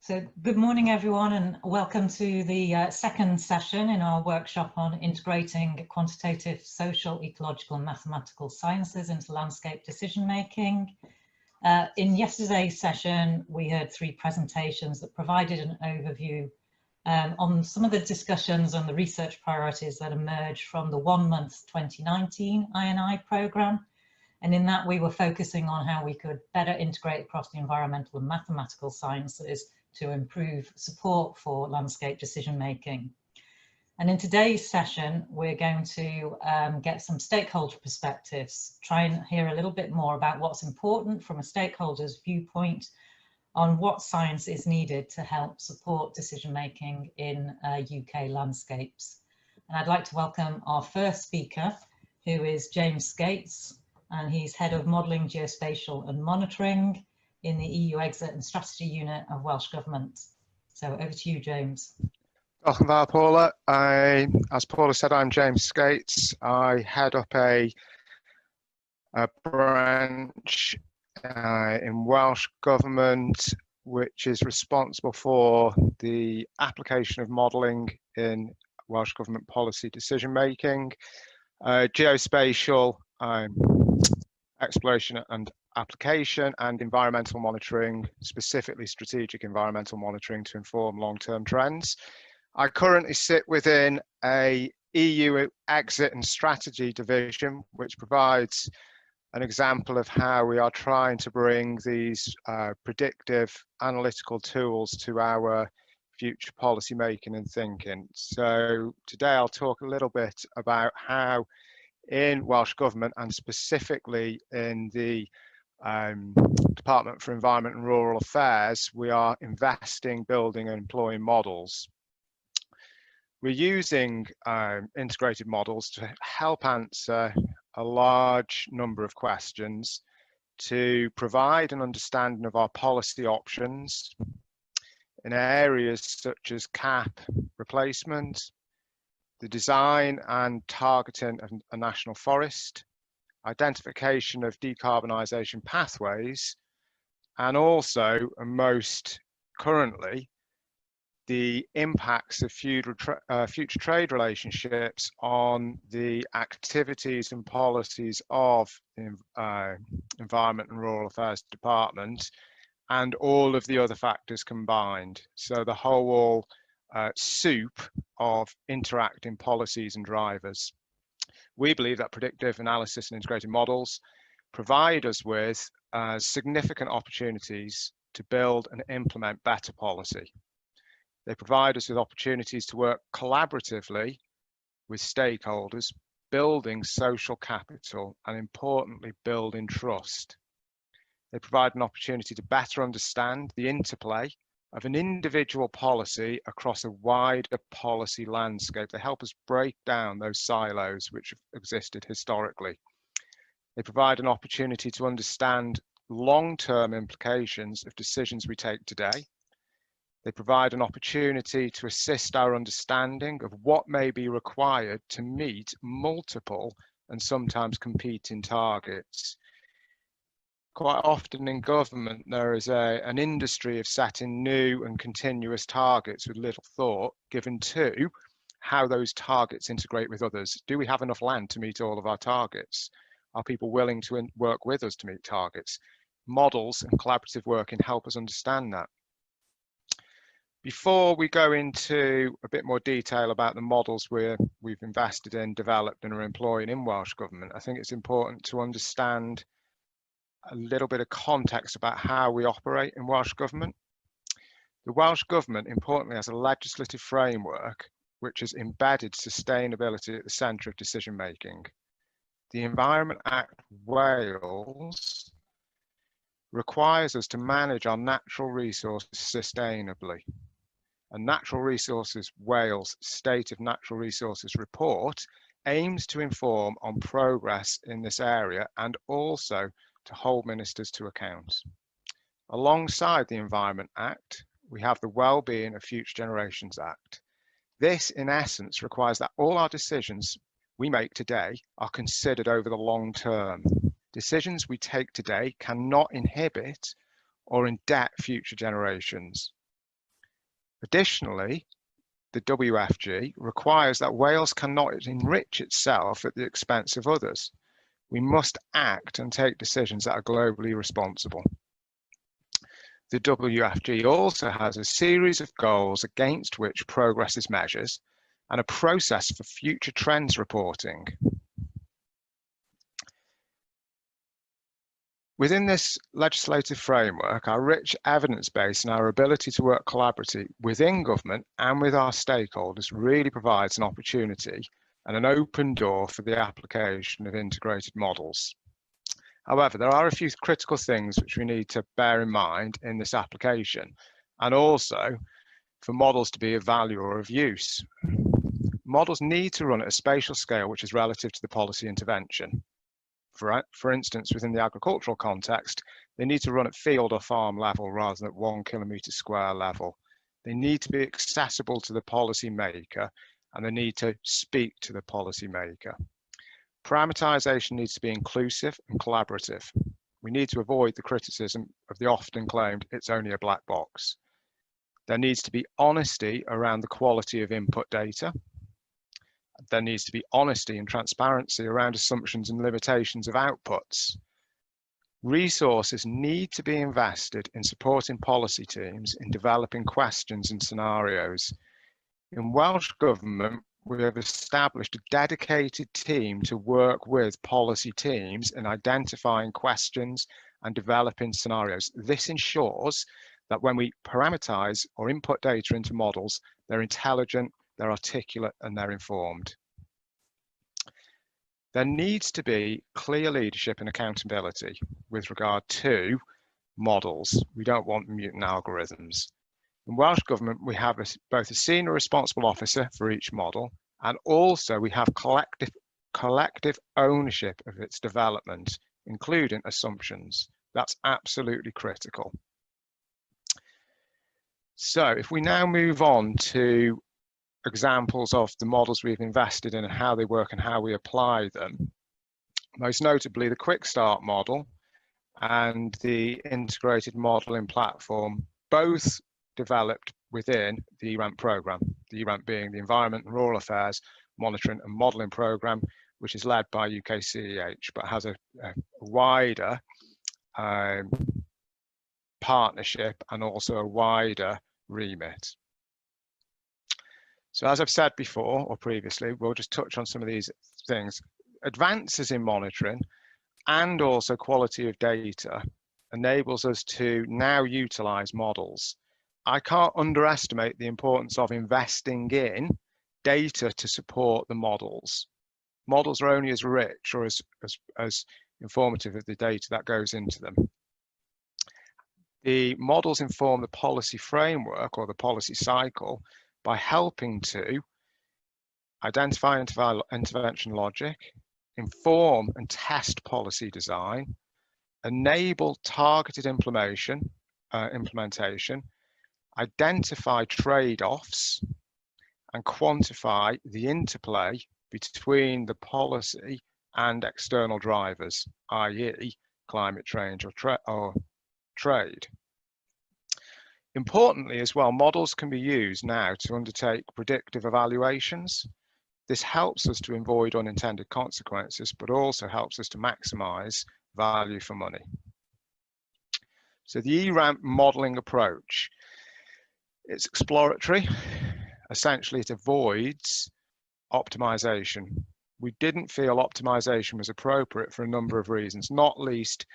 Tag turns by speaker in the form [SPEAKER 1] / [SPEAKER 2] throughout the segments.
[SPEAKER 1] So good morning, everyone, and welcome to the second session in our workshop on integrating quantitative, social, ecological, and mathematical sciences into landscape decision-making. In yesterday's session, we heard three presentations that provided an overview on some of the discussions and the research priorities that emerged from the 1-month 2019 INI programme. And in that, we were focusing on how we could better integrate across the environmental and mathematical sciences to improve support for landscape decision making. And in today's session, we're going to get some stakeholder perspectives, try and hear a little bit more about what's important from a stakeholder's viewpoint on what science is needed to help support decision making in UK landscapes. And I'd like to welcome our first speaker, who is James Skates, and he's Head of Modelling, Geospatial and Monitoring in the EU Exit and Strategy Unit of Welsh Government. So over to you, James.
[SPEAKER 2] Welcome there, Paula. As Paula said, I'm James Skates. I head up a branch in Welsh Government, which is responsible for the application of modelling in Welsh Government policy decision making, geospatial exploration and application, and environmental monitoring, specifically strategic environmental monitoring to inform long-term trends. I currently sit within a EU exit and strategy division, which provides an example of how we are trying to bring these predictive analytical tools to our future policy making and thinking. So today I'll talk a little bit about how in Welsh Government, and specifically in the Department for Environment and Rural Affairs, we are investing, building and employing models. We're using integrated models to help answer a large number of questions, to provide an understanding of our policy options in areas such as CAP replacement, the design and targeting of a national forest, identification of decarbonisation pathways, and also, and most currently, the impacts of future trade relationships on the activities and policies of the Environment and Rural Affairs Department, and all of the other factors combined. So the whole soup of interacting policies and drivers. We believe that predictive analysis and integrated models provide us with significant opportunities to build and implement better policy. They provide us with opportunities to work collaboratively with stakeholders, building social capital, and importantly, building trust. They provide an opportunity to better understand the interplay of an individual policy across a wider policy landscape. They help us break down those silos which have existed historically. They provide an opportunity to understand long-term implications of decisions we take today. They provide an opportunity to assist our understanding of what may be required to meet multiple and sometimes competing targets. Quite often in government, there is an industry of setting new and continuous targets with little thought given to how those targets integrate with others. Do we have enough land to meet all of our targets? Are people willing to work with us to meet targets? Models and collaborative working help us understand that. Before we go into a bit more detail about the models we've invested in, developed and are employing in Welsh Government, I think it's important to understand a little bit of context about how we operate in Welsh Government. The Welsh Government, importantly, has a legislative framework which has embedded sustainability at the centre of decision making. The Environment Act Wales requires us to manage our natural resources sustainably. And Natural Resources Wales State of Natural Resources report aims to inform on progress in this area and also to hold ministers to account. Alongside the Environment Act, we have the Wellbeing of Future Generations Act. This, in essence, requires that all our decisions we make today are considered over the long term. Decisions we take today cannot inhibit or indebt future generations. Additionally, the WFG requires that Wales cannot enrich itself at the expense of others. We must act and take decisions that are globally responsible. The WFG also has a series of goals against which progress is measured and a process for future trends reporting. Within this legislative framework, our rich evidence base and our ability to work collaboratively within government and with our stakeholders really provides an opportunity and an open door for the application of integrated models. However, there are a few critical things which we need to bear in mind in this application, and also for models to be of value or of use. Models need to run at a spatial scale which is relative to the policy intervention. For instance, within the agricultural context, they need to run at field or farm level rather than at 1 kilometre square level. They need to be accessible to the policy maker, and they need to speak to the policy maker. Parameterization needs to be inclusive and collaborative. We need to avoid the criticism of the often claimed it's only a black box. There needs to be honesty around the quality of input data. There needs to be honesty and transparency around assumptions and limitations of outputs. Resources need to be invested in supporting policy teams in developing questions and scenarios. In Welsh Government, we have established a dedicated team to work with policy teams in identifying questions and developing scenarios. This ensures that when we parameterize or input data into models, they're intelligent, they're articulate, and they're informed. There needs to be clear leadership and accountability with regard to models. We don't want mutant algorithms. In Welsh Government, we have both a senior responsible officer for each model, and also we have collective ownership of its development, including assumptions. That's absolutely critical. So if we now move on to examples of the models we've invested in and how they work and how we apply them, most notably the Quick Start model and the integrated modeling platform, both developed within the ERAMP program, the ERAMP being the Environment and Rural Affairs Monitoring and Modeling Program, which is led by UKCEH, but has a wider partnership and also a wider remit. So as I've said before or previously, we'll just touch on some of these things. Advances in monitoring and also quality of data enables us to now utilize models. I can't underestimate the importance of investing in data to support the models. Models are only as rich or as informative of the data that goes into them. The models inform the policy framework or the policy cycle by helping to identify intervention logic, inform and test policy design, enable targeted implementation, identify trade-offs, and quantify the interplay between the policy and external drivers, i.e. climate change or trade. Importantly as well, models can be used now to undertake predictive evaluations. This helps us to avoid unintended consequences, but also helps us to maximize value for money. So the ERAMP modeling approach, it's exploratory. Essentially, it avoids optimization. We didn't feel optimization was appropriate for a number of reasons, not least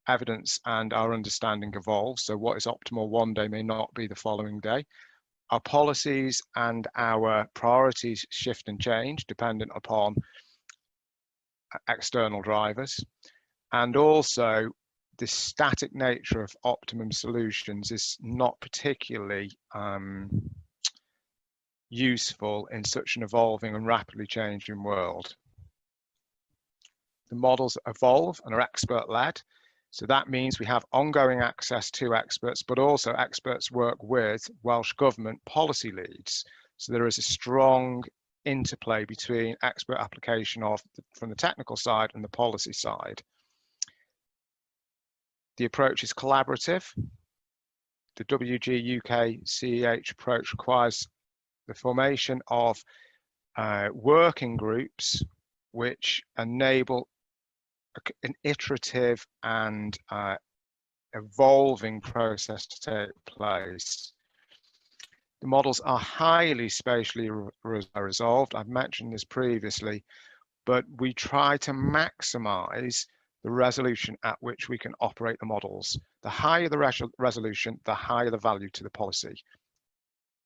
[SPEAKER 2] evidence and our understanding evolves. So what is optimal one day may not be the following day. Our policies and our priorities shift and change dependent upon external drivers. And also the static nature of optimum solutions is not particularly useful in such an evolving and rapidly changing world. The models evolve and are expert-led. So that means we have ongoing access to experts, but also experts work with Welsh Government policy leads. So there is a strong interplay between expert application from the technical side and the policy side. The approach is collaborative. the WG UK CEH approach requires the formation of working groups which enable an iterative and evolving process to take place. The models are highly spatially resolved. I've mentioned this previously, but we try to maximize the resolution at which we can operate the models. The higher the resolution, the higher the value to the policy.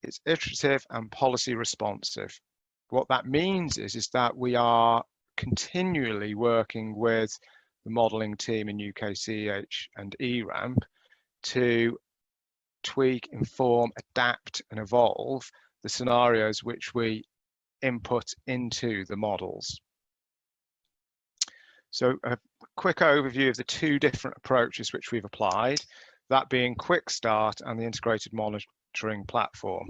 [SPEAKER 2] It's iterative and policy responsive. What that means is that we are continually working with the modeling team in UK CEH and ERAMP to tweak, inform, adapt and evolve the scenarios which we input into the models. So a quick overview of the two different approaches which we've applied, that being Quick Start and the integrated monitoring platform.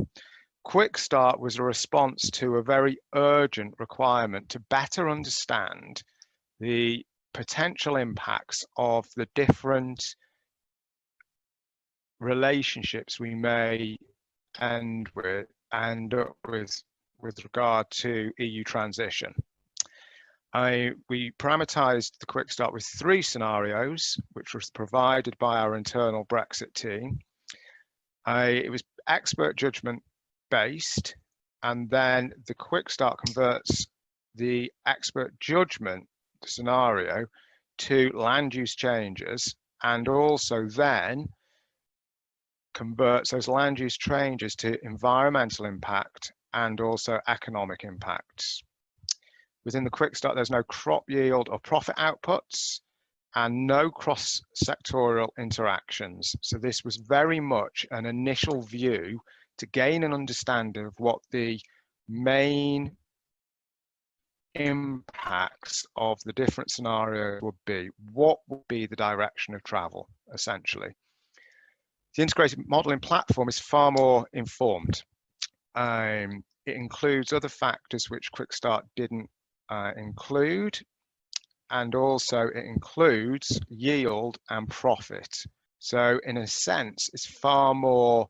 [SPEAKER 2] Quick Start was a response to a very urgent requirement to better understand the potential impacts of the different relationships we may end up with regard to EU transition. We parameterized the Quick Start with 3 scenarios, which was provided by our internal Brexit team. It was expert judgment based, and then the Quick Start converts the expert judgment scenario to land use changes, and also then converts those land use changes to environmental impact and also economic impacts. Within the Quick Start, there's no crop yield or profit outputs and no cross-sectorial interactions. So this was very much an initial view to gain an understanding of what the main impacts of the different scenarios would be. What would be the direction of travel, essentially? The integrated modeling platform is far more informed. It includes other factors which Quick Start didn't include, and also it includes yield and profit. So in a sense, it's far more,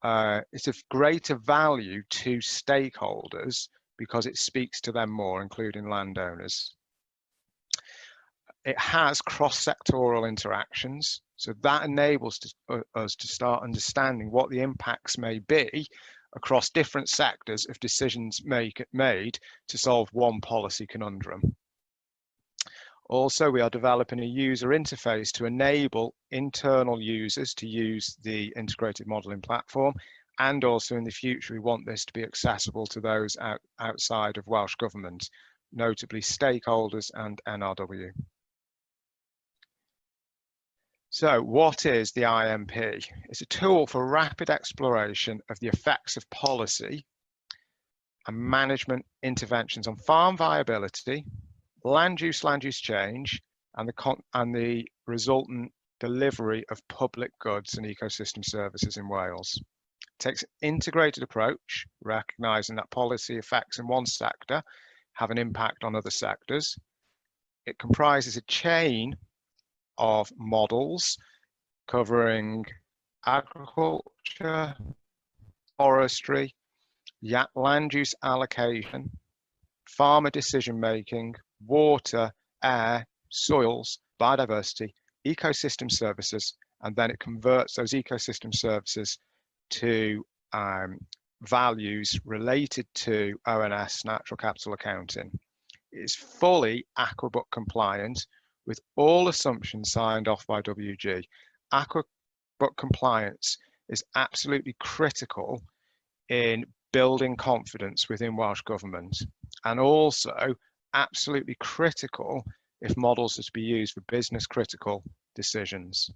[SPEAKER 2] it's of greater value to stakeholders because it speaks to them more, including landowners. It has cross-sectoral interactions, so that enables us to start understanding what the impacts may be across different sectors of decisions made to solve one policy conundrum. Also, we are developing a user interface to enable internal users to use the integrated modeling platform, and also in the future we want this to be accessible to those outside of Welsh Government, notably stakeholders and NRW. So what is the IMP? It's a tool for rapid exploration of the effects of policy and management interventions on farm viability, land use change, and the resultant delivery of public goods and ecosystem services in Wales. It takes an integrated approach, recognising that policy effects in one sector have an impact on other sectors. It comprises a chain of models covering agriculture, forestry, land use allocation, farmer decision making, water, air, soils, biodiversity, ecosystem services, and then it converts those ecosystem services to values related to ONS, natural capital accounting. It is fully Aquabook compliant with all assumptions signed off by WG. Aquabook compliance is absolutely critical in building confidence within Welsh Government, and also absolutely critical if models are to be used for business critical decisions.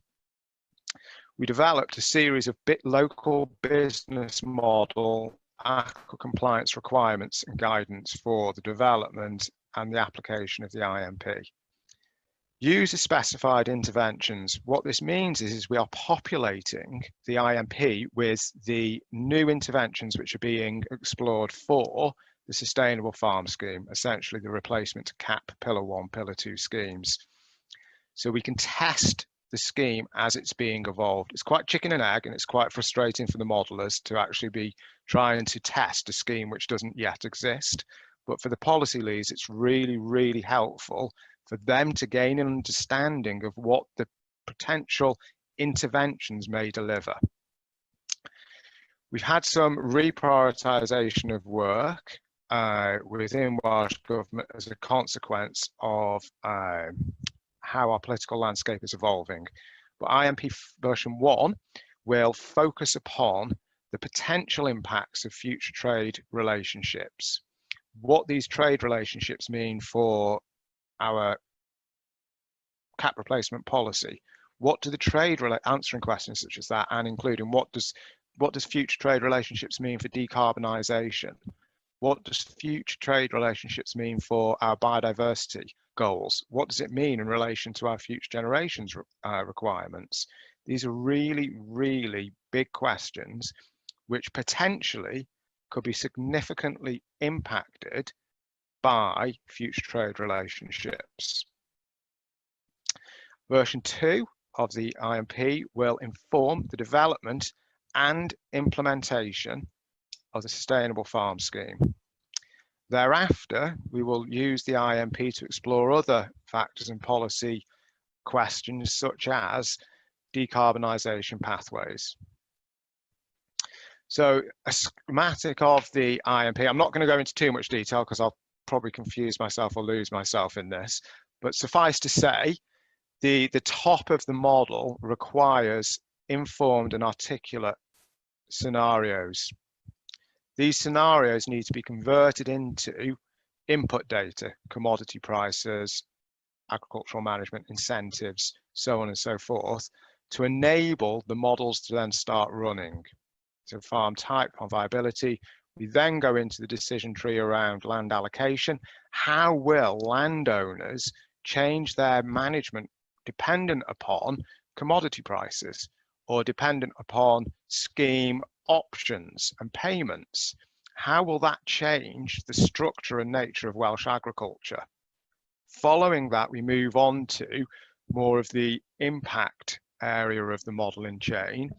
[SPEAKER 2] We developed a series of local business model aqua compliance requirements and guidance for the development and the application of the IMP. User specified interventions. What this means is we are populating the IMP with the new interventions which are being explored for the Sustainable Farm Scheme, essentially the replacement to CAP Pillar 1, Pillar 2 schemes. So we can test the scheme as it's being evolved. It's quite chicken and egg, and it's quite frustrating for the modelers to actually be trying to test a scheme which doesn't yet exist. But for the policy leads, it's really, really helpful for them to gain an understanding of what the potential interventions may deliver. We've had some reprioritisation of work within Welsh Government as a consequence of how our political landscape is evolving. But IMP version 1 will focus upon the potential impacts of future trade relationships, what these trade relationships mean for our cap replacement policy. What do the trade answering questions such as that, and including what does future trade relationships mean for decarbonisation? What does future trade relationships mean for our biodiversity goals? What does it mean in relation to our future generations requirements? These are really, really big questions which potentially could be significantly impacted by future trade relationships. Version 2 of the IMP will inform the development and implementation of the Sustainable Farm Scheme. Thereafter, we will use the IMP to explore other factors and policy questions such as decarbonisation pathways. So a schematic of the IMP, I'm not going to go into too much detail because I'll probably confuse myself or lose myself in this, but suffice to say, the top of the model requires informed and articulate scenarios. These scenarios need to be converted into input data, commodity prices, agricultural management, incentives, so on and so forth, to enable the models to then start running. So farm type, farm viability. We then go into the decision tree around land allocation. How will landowners change their management dependent upon commodity prices or dependent upon scheme options and payments? How will that change the structure and nature of Welsh agriculture? Following that, we move on to more of the impact area of the modelling chain,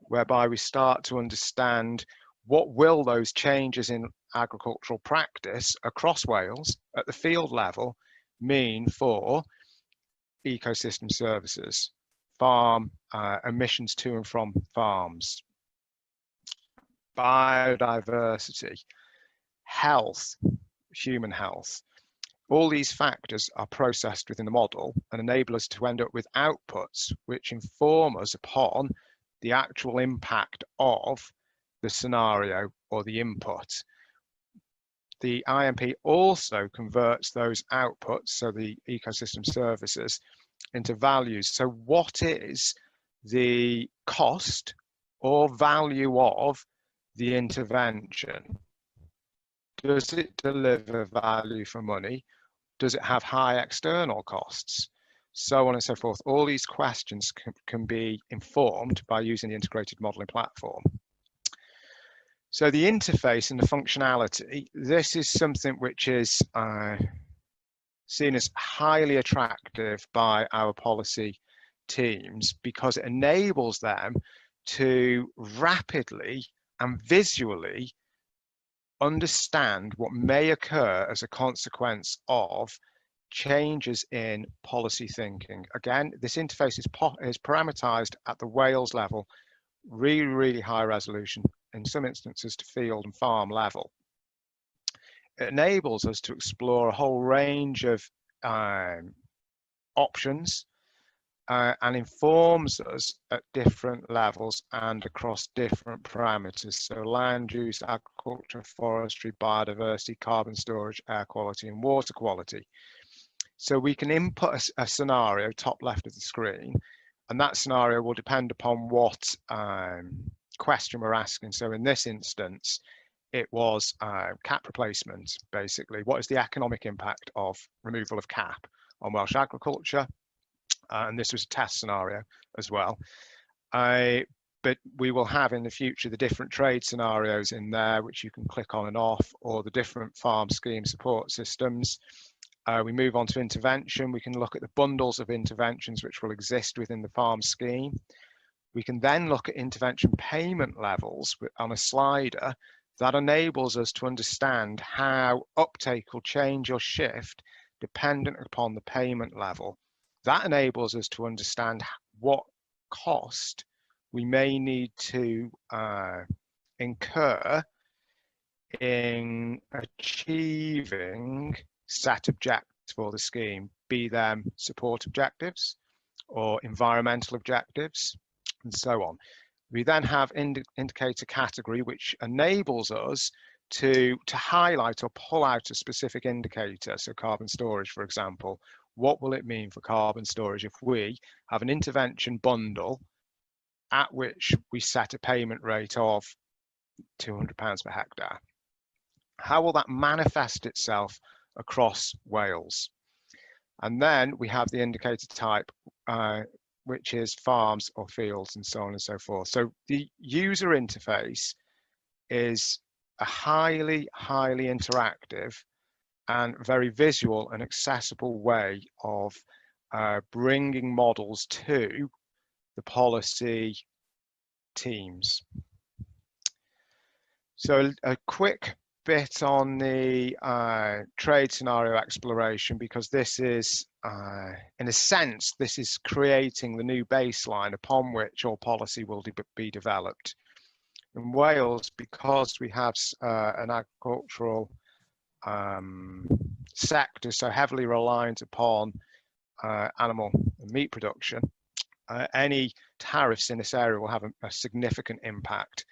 [SPEAKER 2] whereby we start to understand what will those changes in agricultural practice across Wales at the field level mean for ecosystem services, farm emissions to and from farms, biodiversity, health, human health. All these factors are processed within the model and enable us to end up with outputs which inform us upon the actual impact of the scenario or the input. The IMP also converts those outputs, so the ecosystem services, into values. So what is the cost or value of the intervention? Does it deliver value for money? Does it have high external costs? So on and so forth. All these questions can be informed by using the integrated modelling platform. So the interface and the functionality, this is something which is seen as highly attractive by our policy teams because it enables them to rapidly and visually understand what may occur as a consequence of changes in policy thinking. Again, this interface is parameterized at the Wales level, really, really high resolution, in some instances to field and farm level. It enables us to explore a whole range of options and informs us at different levels and across different parameters. So land use, agriculture, forestry, biodiversity, carbon storage, air quality, and water quality. So we can input a scenario, top left of the screen, and that scenario will depend upon what question we're asking. So in this instance, it was cap replacement, basically. What is the economic impact of removal of cap on Welsh agriculture? And this was a test scenario as well. But we will have in the future the different trade scenarios in there, which you can click on and off, or the different farm scheme support systems. We move on to intervention. We can look at the bundles of interventions which will exist within the farm scheme. We can then look at intervention payment levels on a slider that enables us to understand how uptake will change or shift dependent upon the payment level. That enables us to understand what cost we may need to incur in achieving set objectives for the scheme, be them support objectives or environmental objectives, and so on. We then have indicator category, which enables us to highlight or pull out a specific indicator. So carbon storage, for example, what will it mean for carbon storage if we have an intervention bundle at which we set a payment rate of £200 per hectare? How will that manifest itself across Wales? And then we have the indicator type, which is farms or fields and so on and so forth. So the user interface is a highly interactive and very visual and accessible way of bringing models to the policy teams. So a quick bit on the trade scenario exploration, because this is, in a sense, this is creating the new baseline upon which all policy will be developed. In Wales, because we have an agricultural sector so heavily reliant upon animal and meat production, any tariffs in this area will have a significant impact.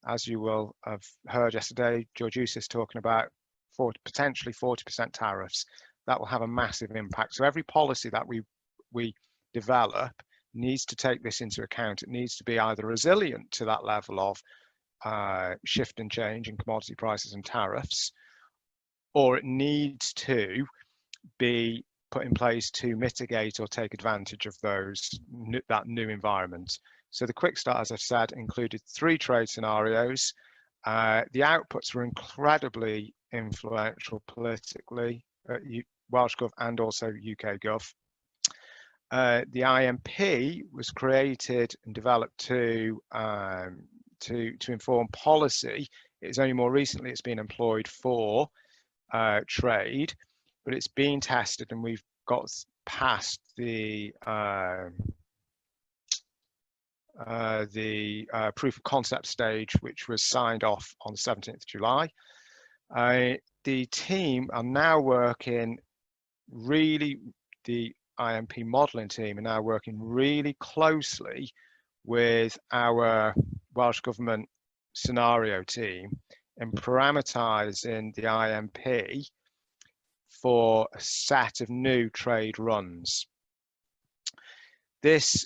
[SPEAKER 2] As you will have heard yesterday, George Eustace talking about potentially 40% tariffs. That will have a massive impact. So every policy that we develop needs to take this into account. It needs to be either resilient to that level of shift and change in commodity prices and tariffs, or it needs to be put in place to mitigate or take advantage of that new environment. So the quick start, as I've said, included 3 trade scenarios. The outputs were incredibly influential politically at Welsh Gov and also UK Gov. The IMP was created and developed to inform policy. It's only more recently it's been employed for trade, but it's been tested and we've got past the proof of concept stage, which was signed off on the 17th of July. The team are now working the IMP modelling team are now working really closely with our Welsh Government scenario team in parameterising the IMP for a set of new trade runs. This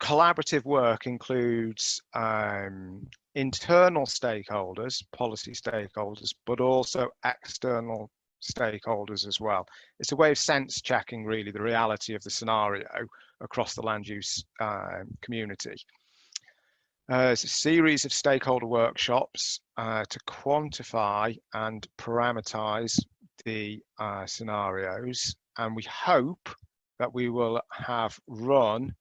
[SPEAKER 2] collaborative work includes internal stakeholders, policy stakeholders, but also external stakeholders as well. It's a way of sense checking really the reality of the scenario across the land use community. There's a series of stakeholder workshops to quantify and parameterize the scenarios, and we hope that we will have run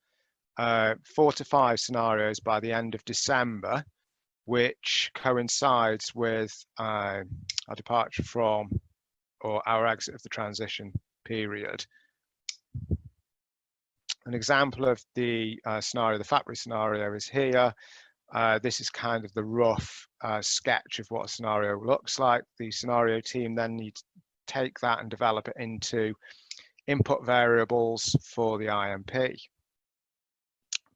[SPEAKER 2] 4 to 5 scenarios by the end of December, which coincides with our departure from or our exit of the transition period. An example of the scenario, the Fabry scenario, is here. This is kind of the rough sketch of what a scenario looks like. The scenario team then needs to take that and develop it into input variables for the IMP.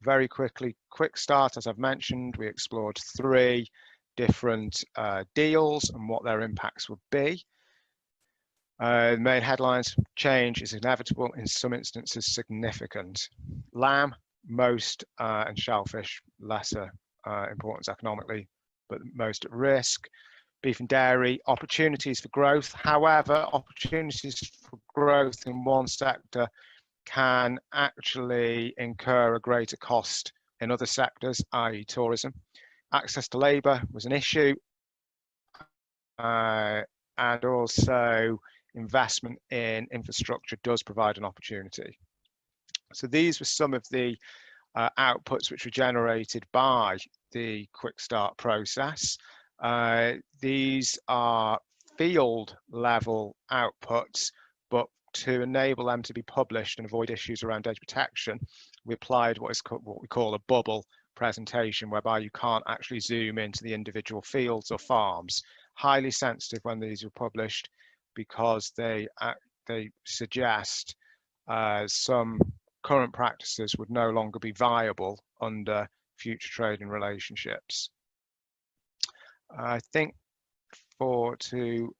[SPEAKER 2] Very quickly, quick start, as I've mentioned, we explored 3 different deals and what their impacts would be. The main headlines: change is inevitable, in some instances significant. Lamb, most, and shellfish, lesser importance economically, but most at risk. Beef and dairy, opportunities for growth. However, opportunities for growth in one sector can actually incur a greater cost in other sectors, i.e. tourism. Access to labour was an issue, and also investment in infrastructure does provide an opportunity. So these were some of the outputs which were generated by the Quick Start process. These are field level outputs, but to enable them to be published and avoid issues around data protection, we applied what we call a bubble presentation, whereby you can't actually zoom into the individual fields or farms. Highly sensitive when these were published, because they suggest some current practices would no longer be viable under future trading relationships. I think to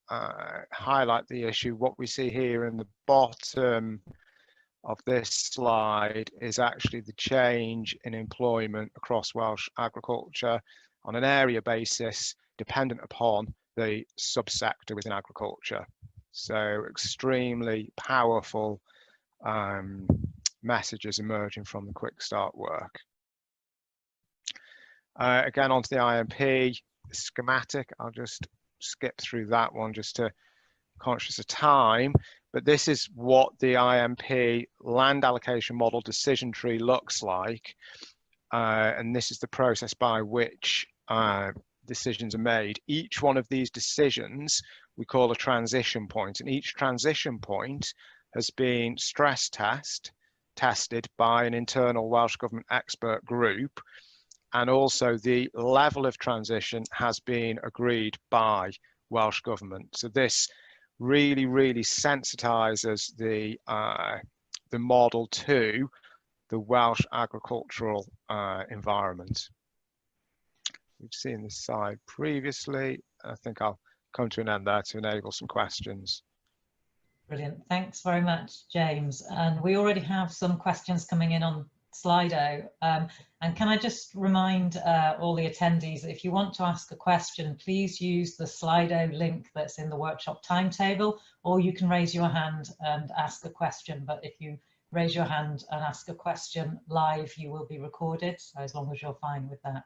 [SPEAKER 2] highlight the issue, what we see here in the bottom of this slide is actually the change in employment across Welsh agriculture on an area basis, dependent upon the subsector within agriculture. So extremely powerful messages emerging from the Quick Start work. Again, onto the IMP schematic. I'll just skip through that one just to conscious of time, but this is what the IMP land allocation model decision tree looks like, and this is the process by which decisions are made. Each one of these decisions we call a transition point, and each transition point has been stress tested by an internal Welsh Government expert group, and also the level of transition has been agreed by Welsh Government. So this really sensitizes the model to the Welsh agricultural environment. We've seen this slide previously. I think I'll come to an end there to enable some questions.
[SPEAKER 1] Brilliant. Thanks very much, James. And we already have some questions coming in on Slido. And can I just remind all the attendees that if you want to ask a question, please use the Slido link that's in the workshop timetable, or you can raise your hand and ask a question. But if you raise your hand and ask a question live, you will be recorded, so as long as you're fine with that.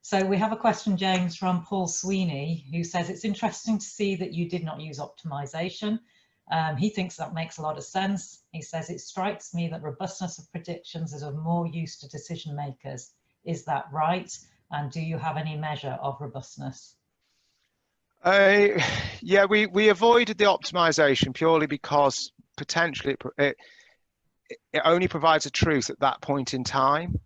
[SPEAKER 1] So we have a question, James, from Paul Sweeney, who says, it's interesting to see that you did not use optimization. He thinks that makes a lot of sense. He says, it strikes me that robustness of predictions is of more use to decision makers. Is that right? And do you have any measure of robustness?
[SPEAKER 2] Yeah, we avoided the optimization purely because potentially it only provides a truth at that point in time.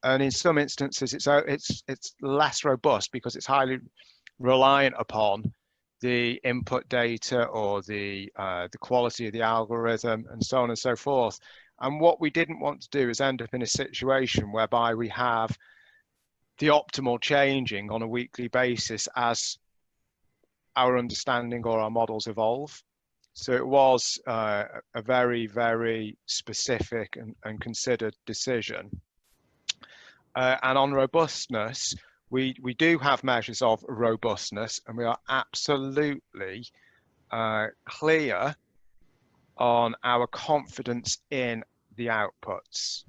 [SPEAKER 2] And in some instances, it's less robust because it's highly reliant upon the input data or the quality of the algorithm and so on and so forth. And what we didn't want to do is end up in a situation whereby we have the optimal changing on a weekly basis as our understanding or our models evolve. So it was a very specific and considered decision. And on robustness, we do have measures of robustness, and we are absolutely clear on our confidence in the outputs.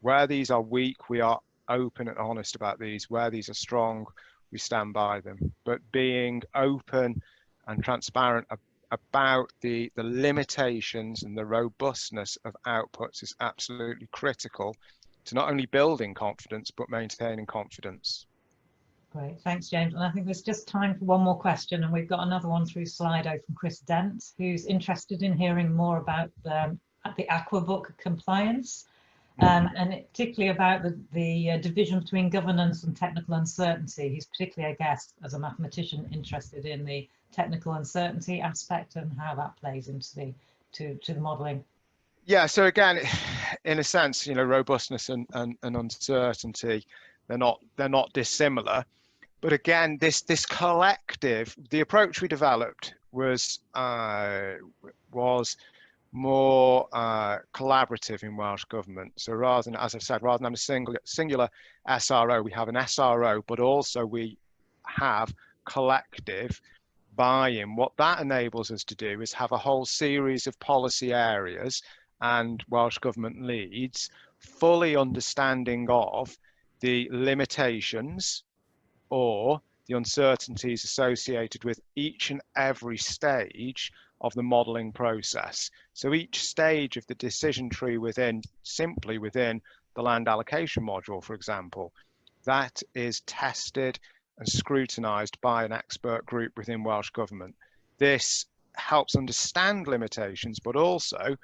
[SPEAKER 2] Where these are weak, we are open and honest about these. Where these are strong, we stand by them. But being open and transparent about the limitations and the robustness of outputs is absolutely critical to not only building confidence, but maintaining confidence.
[SPEAKER 1] Great, thanks, James. And I think there's just time for one more question, and we've got another one through Slido from Chris Dent, who's interested in hearing more about the Aquabook compliance, and particularly about the division between governance and technical uncertainty. He's particularly, I guess, as a mathematician, interested in the technical uncertainty aspect and how that plays into the modelling.
[SPEAKER 2] Yeah, so again, in a sense, robustness and uncertainty, they're not dissimilar. But again, this collective, the approach we developed was more collaborative in Welsh Government. So rather than, as I've said, rather than a singular SRO, we have an SRO, but also we have collective buy-in. What that enables us to do is have a whole series of policy areas and Welsh Government leads fully understanding of the limitations or the uncertainties associated with each and every stage of the modelling process. So each stage of the decision tree simply within the land allocation module, for example, that is tested and scrutinised by an expert group within Welsh Government. This helps understand limitations, but also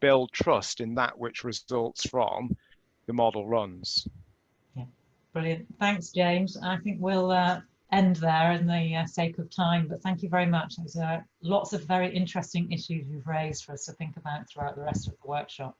[SPEAKER 2] build trust in that which results from the model runs.
[SPEAKER 1] Yeah, brilliant. Thanks, James. I think we'll end there in the sake of time, but thank you very much. There's lots of very interesting issues you've raised for us to think about throughout the rest of the workshop.